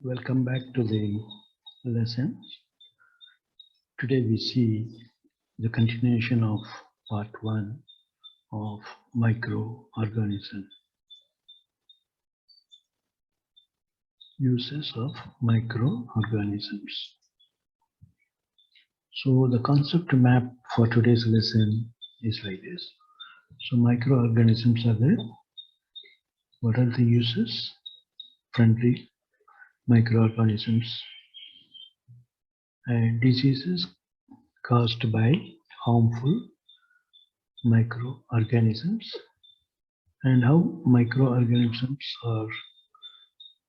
Welcome back to the lesson. Today we see the continuation of part 1 of microorganism. Uses of microorganisms. So the concept map for today's lesson is like this. So microorganisms are there. What are the uses? Friendly microorganisms and diseases caused by harmful microorganisms and how microorganisms are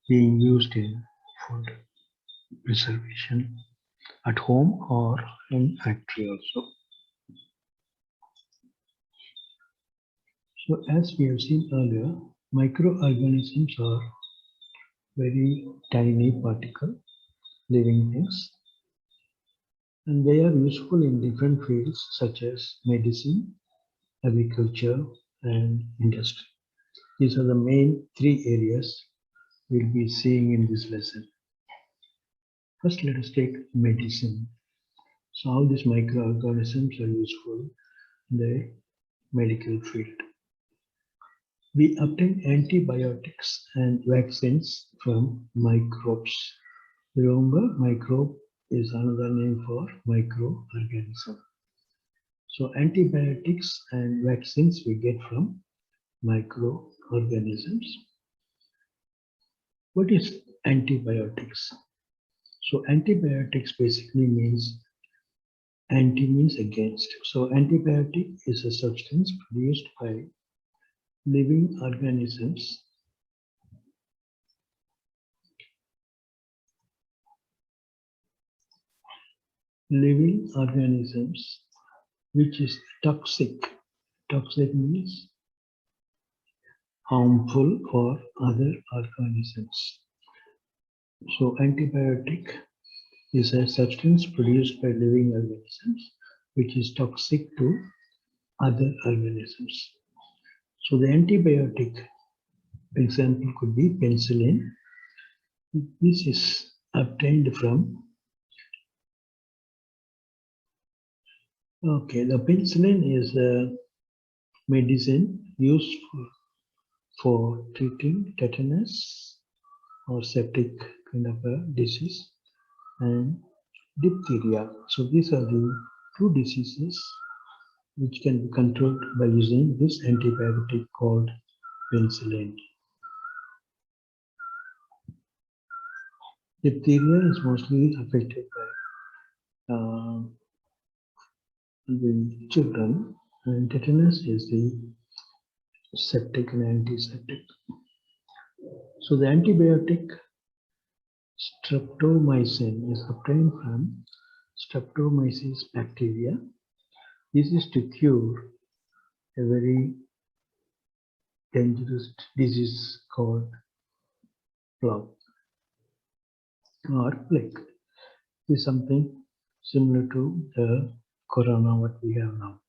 being used in food preservation at home or in factory also. So as we have seen earlier, microorganisms are very tiny particle living things, and they are useful in different fields such as medicine, agriculture and industry. These are the main 3 areas we'll be seeing in this lesson. First, let us take medicine. So how these microorganisms are useful in the medical field. We obtain antibiotics and vaccines from microbes. Remember, microbe is another name for microorganism. So antibiotics and vaccines we get from microorganisms. What is antibiotics? So antibiotics basically means anti means against. So antibiotic is a substance produced by living organisms which is toxic. Toxic means harmful for other organisms. So antibiotic is a substance produced by living organisms which is toxic to other organisms. So the antibiotic example could be penicillin. This is obtained from the penicillin is a medicine used for treating tetanus or septic kind of a disease and diphtheria. So these are the 2 diseases which can be controlled by using this antibiotic called penicillin. Diphtheria is mostly affected by the children, and tetanus is the septic and antiseptic. So the antibiotic streptomycin is obtained from Streptomyces bacteria. This is to cure a very dangerous disease called plague or plague. This is something similar to the corona what we have now.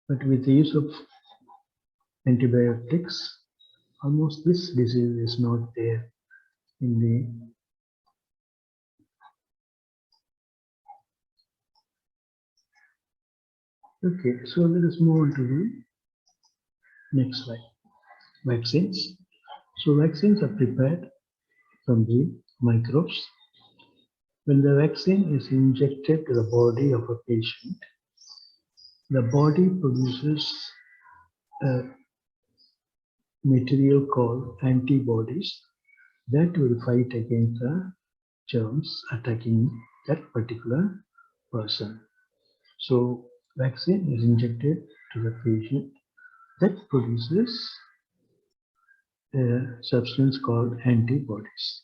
But with the use of antibiotics, almost this disease is not there in the Okay, so let us move on to the next slide. Vaccines. So vaccines are prepared from the microbes. When the vaccine is injected to the body of a patient, the body produces a material called antibodies that will fight against the germs attacking that particular person. So vaccine is injected to the patient that produces a substance called antibodies.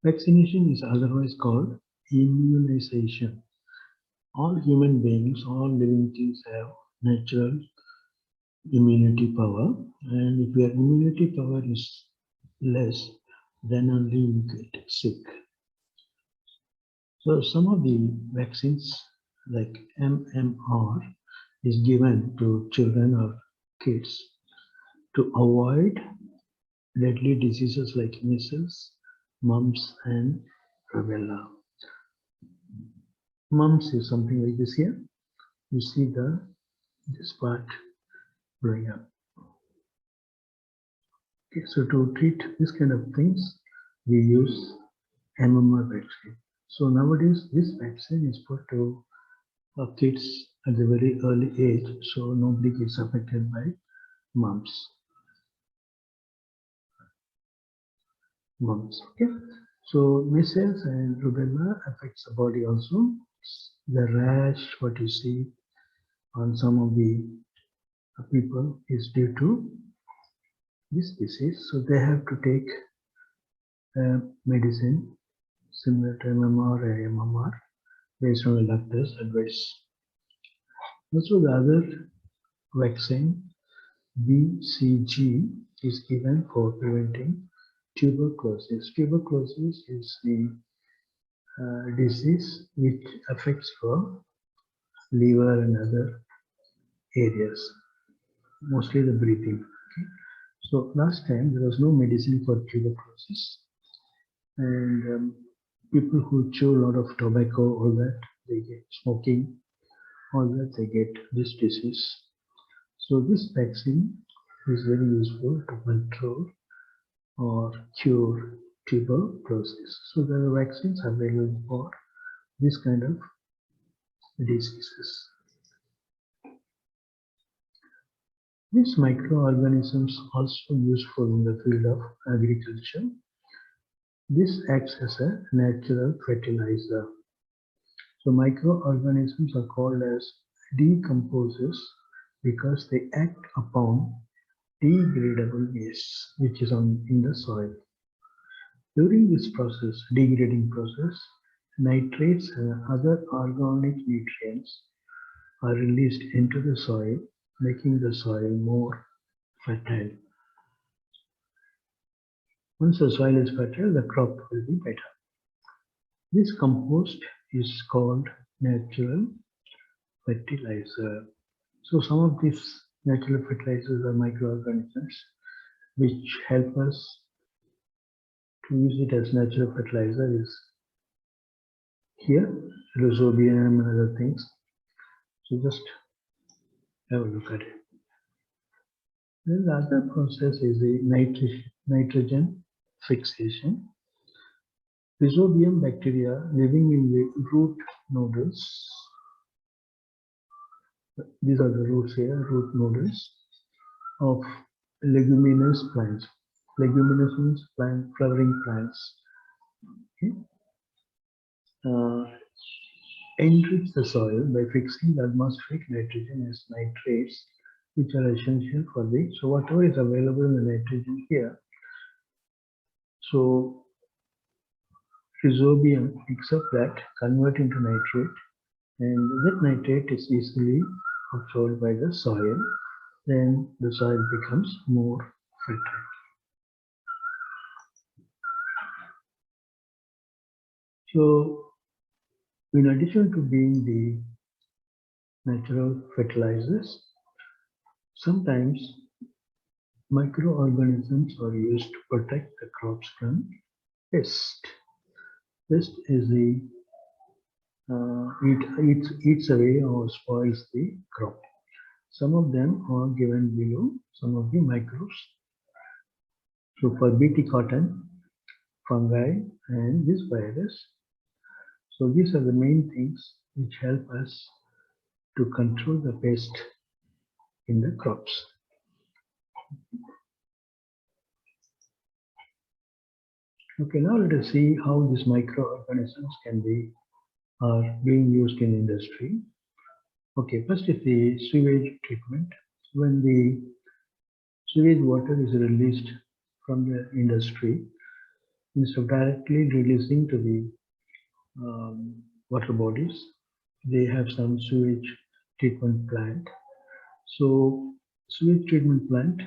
Vaccination is otherwise called immunization. All human beings, all living things have natural immunity power, and if your immunity power is less, then only you get sick. So some of the vaccines like MMR is given to children or kids to avoid deadly diseases like measles, mumps, and rubella. Mumps is something like this here. You see this part growing up. Okay, so to treat this kind of things, we use MMR vaccine. So nowadays, this vaccine is put to kids at a very early age, so nobody gets affected by mumps. Okay. So measles and rubella affects the body also. The rash, what you see on some of the people, is due to this disease. So they have to take medicine similar to MMR or MMR based on the doctor's advice. Also, the other vaccine, BCG, is given for preventing tuberculosis. Tuberculosis is the disease which affects for liver and other areas, mostly the breathing. Okay. So last time there was no medicine for tuberculosis, and people who chew a lot of tobacco, all that, they get smoking, all that, they get this disease. So this vaccine is very useful to control or cure tuberculosis. So there are vaccines available for this kind of diseases. These microorganisms also useful in the field of agriculture. This acts as a natural fertilizer. So microorganisms are called as decomposers because they act upon degradable waste which is in the soil. During this process, degrading process, nitrates and other organic nutrients are released into the soil, making the soil more fertile. Once the soil is fertile, the crop will be better. This compost is called natural fertilizer. So some of these natural fertilizers are microorganisms which help us to use it as natural fertilizer is here, rhizobium and other things. So just have a look at it. Then the other process is the nitrogen fixation. Rhizobium bacteria living in the root nodules. These are the roots here, root nodules of leguminous plants. Leguminous means flowering plants. Okay. Enrich the soil by fixing the atmospheric nitrogen as nitrates, which are essential for the, so whatever is available in the nitrogen here, so rhizobium picks up that, convert into nitrate, and that nitrate is easily absorbed by the soil, then the soil becomes more fertile. So in addition to being the natural fertilizers, sometimes microorganisms are used to protect the crops from pest. Pest is the eats away or spoils the crop. Some of them are given below, some of the microbes. So for BT cotton, fungi, and this virus. So these are the main things which help us to control the pest in the crops. Okay, now let us see how these microorganisms are being used in industry. Okay, first is the sewage treatment. When the sewage water is released from the industry, instead of directly releasing to the water bodies, they have some sewage treatment plant. So sewage treatment plant,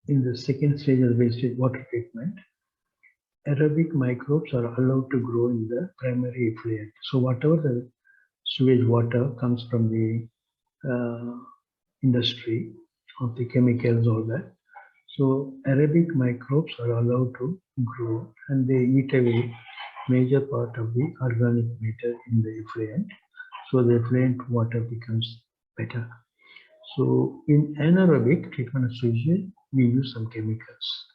in the second stage of wastage water treatment, aerobic microbes are allowed to grow in the primary effluent. So whatever the sewage water comes from the industry of the chemicals, all that. So Arabic microbes are allowed to grow and they eat away major part of the organic matter in the effluent. So the effluent water becomes better. So in anaerobic treatment of sewage, we use some chemicals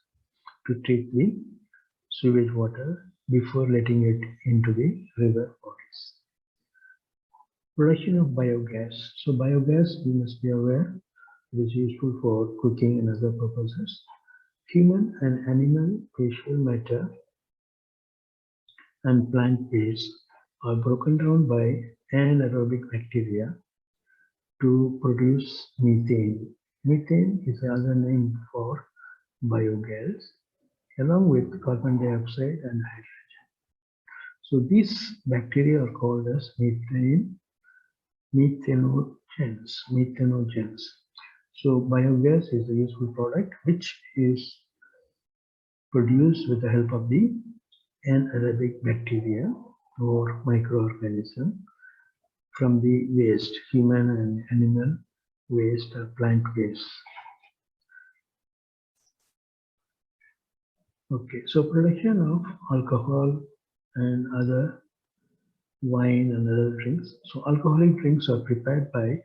to treat the sewage water before letting it into the river bodies. Production of biogas. So biogas, you must be aware, it is useful for cooking and other purposes. Human and animal facial matter and plant waste are broken down by anaerobic bacteria to produce methane. Methane is another name for biogas, along with carbon dioxide and hydrogen. So these bacteria are called as methanogens. So biogas is a useful product which is produced with the help of the anaerobic bacteria or microorganism from the waste, human and animal waste or plant waste. Okay, so production of alcohol and other wine and other drinks. So alcoholic drinks are prepared by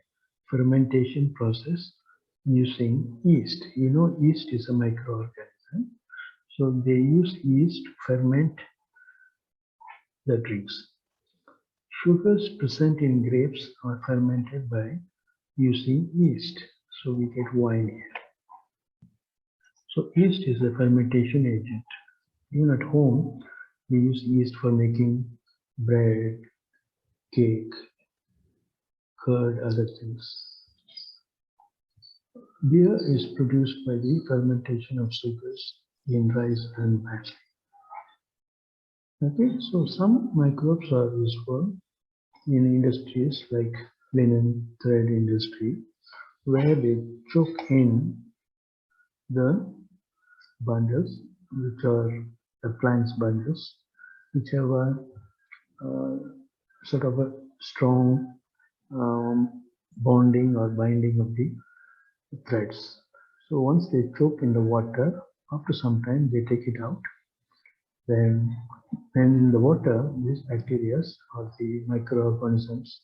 fermentation process using yeast. You know, yeast is a microorganism. So they use yeast to ferment the drinks. Sugars present in grapes are fermented by using yeast. So we get wine here. So yeast is a fermentation agent. Even at home, we use yeast for making bread, cake, curd, other things. Beer is produced by the fermentation of sugars in rice and barley. Okay, so some microbes are useful in industries like linen thread industry, where they choke in the bundles, which are the plant's bundles, which have a sort of a strong bonding or binding of the threads. So once they choke in the water, after some time they take it out. Then in the water, these bacteria or the microorganisms,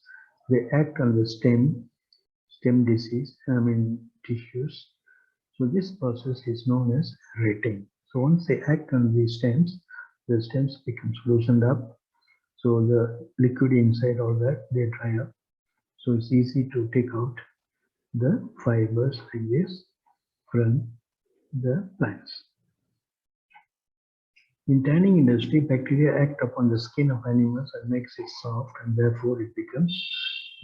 they act on the stem tissues. So this process is known as retting. So once they act on the stems become loosened up. So the liquid inside all that, they dry up. So it's easy to take out the fibers like this from the plants. In tanning industry, bacteria act upon the skin of animals and makes it soft, and therefore it becomes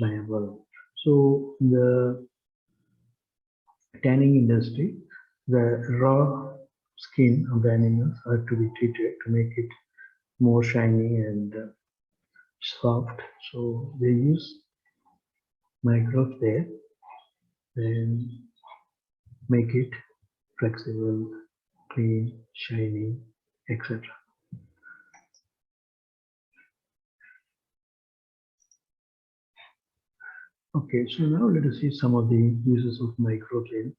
viable. So the tanning industry, the raw skin of the animals are to be treated to make it more shiny and soft. So they use microbes there and make it flexible, clean, shiny, etc. Okay, so now let us see some of the uses of microbes in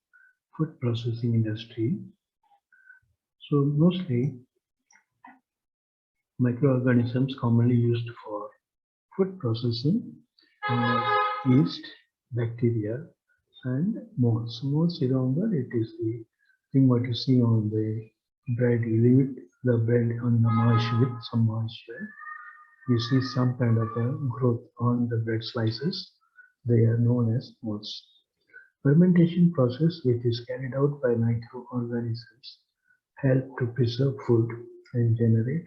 food processing industry. So mostly microorganisms commonly used for food processing are yeast, bacteria, and molds. Molds, remember, it is the thing what you see on the bread. You leave the bread on the moisture with some moisture. You see some kind of a growth on the bread slices. They are known as molds. Fermentation process, which is carried out by microorganisms, help to preserve food and generate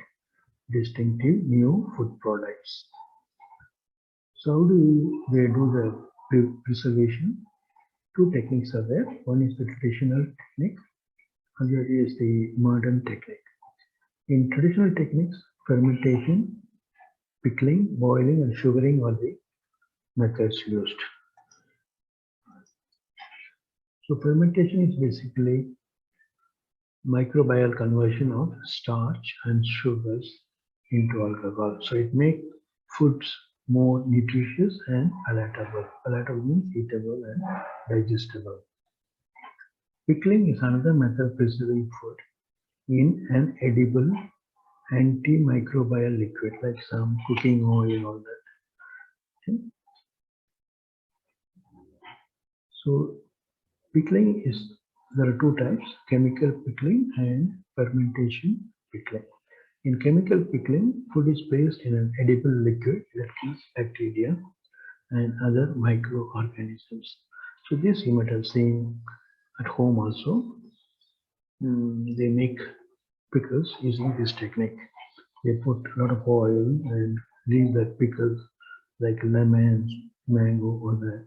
distinctive new food products. So how do they do the preservation? Two techniques are there. One is the traditional technique, other is the modern technique. In traditional techniques, fermentation, pickling, boiling, and sugaring are the methods used. So fermentation is basically microbial conversion of starch and sugars into alcohol. So it makes foods more nutritious and palatable. Palatable means eatable and digestible. Pickling is another method of preserving food in an edible antimicrobial liquid like some cooking oil, all that. Okay. So pickling is, there are two types, chemical pickling and fermentation pickling. In chemical pickling, food is placed in an edible liquid that kills bacteria and other microorganisms. So this you might have seen at home also. They make pickles using this technique. They put a lot of oil and leave that pickles like lemons, mango, or that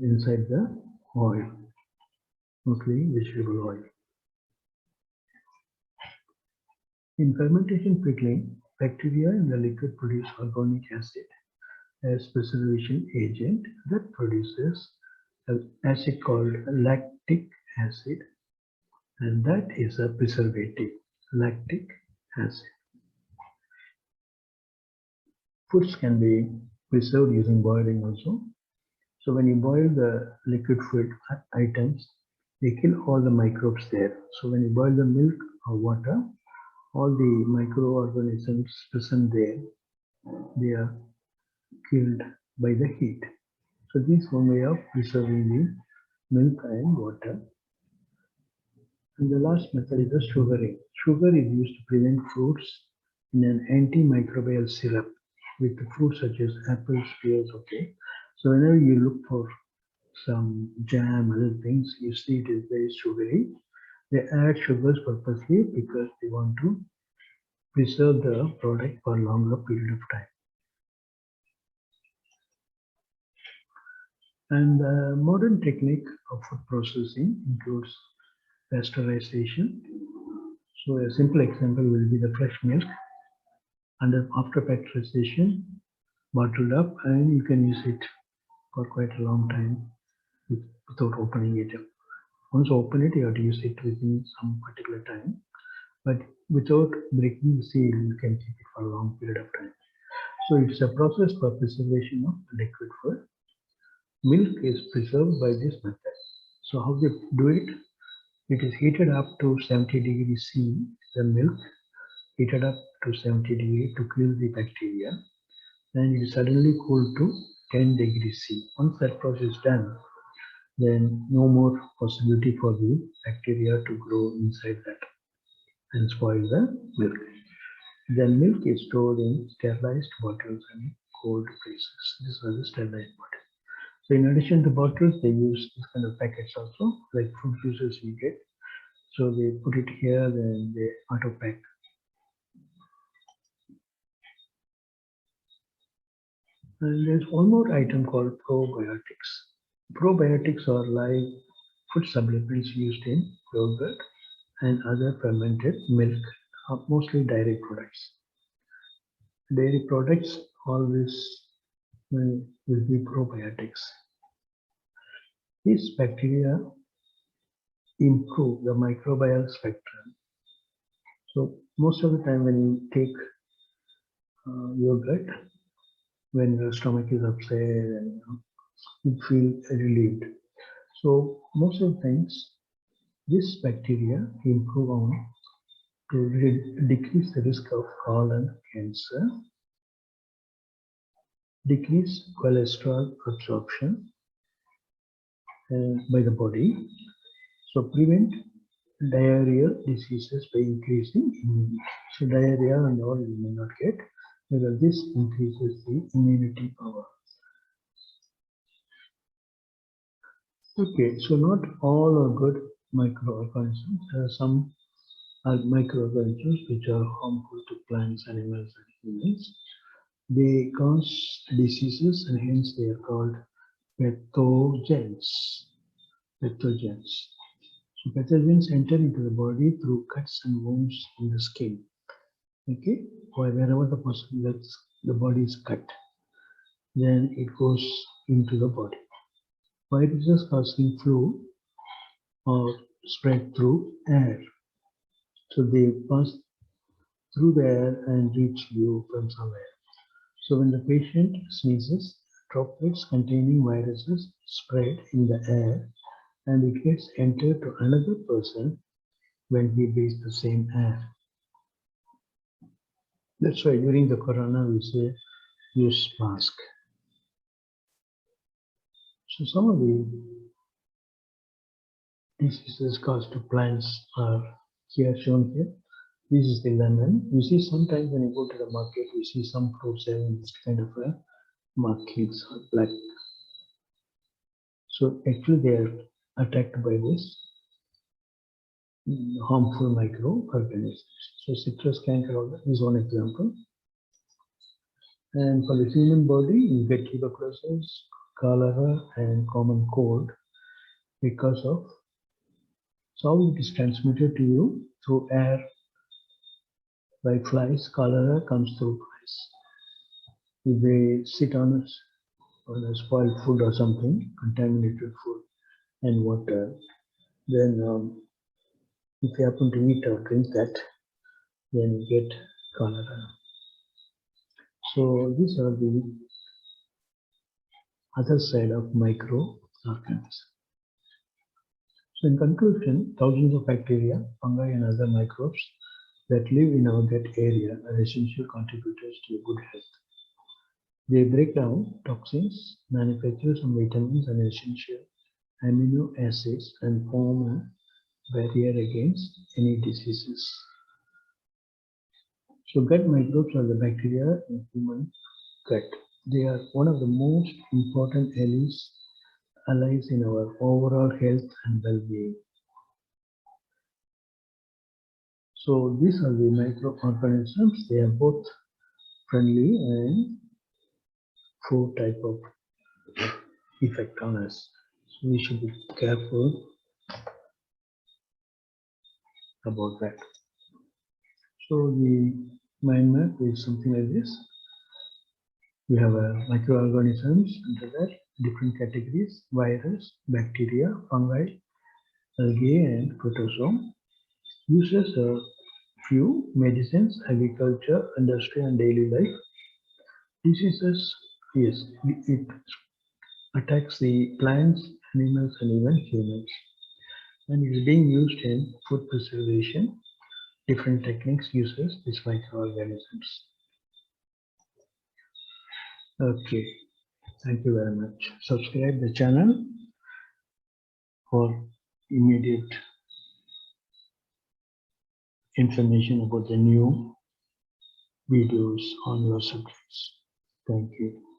inside the oil, mostly vegetable oil. In fermentation pickling, bacteria in the liquid produce organic acid as preservation agent that produces an acid called lactic acid, and that is a preservative, lactic acid. Foods can be preserved using boiling also. So when you boil the liquid food items, they kill all the microbes there. So when you boil the milk or water, all the microorganisms present there, they are killed by the heat. So this is one way of preserving the milk and water. And the last method is the sugaring. Sugar is used to prevent fruits in an antimicrobial syrup with fruits such as apples, pears, okay. So whenever you look for some jam, other things, you see it is very sugary. They add sugars purposely because they want to preserve the product for a longer period of time. And the modern technique of food processing includes pasteurization. So a simple example will be the fresh milk. And after pasteurization, bottled up, and you can use it for quite a long time without opening it. Once you open it, you have to use it within some particular time. But without breaking the seal, you can keep it for a long period of time. So it's a process for preservation of liquid food. Milk is preserved by this method. So how they do it? It is heated up to 70 degrees C, the milk heated up to 70 degrees to kill the bacteria. Then it is suddenly cooled to 10 degrees C. Once that process is done, then no more possibility for the bacteria to grow inside that and spoil the milk. The milk is stored in sterilized bottles and cold freezers. These are the sterilized bottles. So in addition to bottles, they use this kind of packets also, like fruit juices you get. So they put it here, then they auto pack. And there's one more item called probiotics. Probiotics are live food supplements used in yogurt and other fermented milk, mostly dairy products. Dairy products always will be probiotics. These bacteria improve the microbial spectrum. So most of the time when you take yogurt, when your stomach is upset and you feel relieved. So most of the times, this bacteria improve on to decrease the risk of colon cancer, decrease cholesterol absorption by the body, so prevent diarrheal diseases by increasing immunity. So diarrhea and all you may not get because this increases the immunity power. Okay, so not all are good microorganisms. There are some microorganisms which are harmful to plants, animals, and humans. They cause diseases and hence they are called pathogens. Pathogens. So pathogens enter into the body through cuts and wounds in the skin. Okay, wherever the body is cut, then it goes into the body. Viruses causing flu or spread through air. So they pass through the air and reach you from somewhere. So when the patient sneezes, droplets containing viruses spread in the air and it gets entered to another person when he breathes the same air. That's why during the corona we say use mask. So some of the diseases caused to plants are here shown here. This is the lemon. You see sometimes when you go to the market, you see some fruits having this kind of a markings or black. So actually they are attacked by this harmful microorganisms. So citrus canker is one example. And for the human body, you get tuberculosis, cholera, and common cold because of how it is transmitted to you through air by flies. Cholera comes through flies. If they sit on a spoiled food or something, contaminated food and water, then if you happen to eat or drink that, then you get cholera. So these are the other side of microorganisms. So in conclusion, thousands of bacteria, fungi and other microbes that live in our gut area are essential contributors to good health. They break down toxins, manufacture some vitamins and essential amino acids and form a barrier against any diseases. So gut microbes are the bacteria in human gut. They are one of the most important allies in our overall health and well-being. So these are the microorganisms. They are both friendly and food type of effect on us. So we should be careful about that. So the mind map is something like this. We have microorganisms under that, different categories: virus, bacteria, fungi, algae, and protozoa. Uses are few: medicines, agriculture, industry, and daily life. Diseases, yes, it attacks the plants, animals, and even humans. And it is being used in food preservation. Different techniques uses these microorganisms. Okay, thank you very much. Subscribe the channel for immediate information about the new videos on your subjects. Thank you.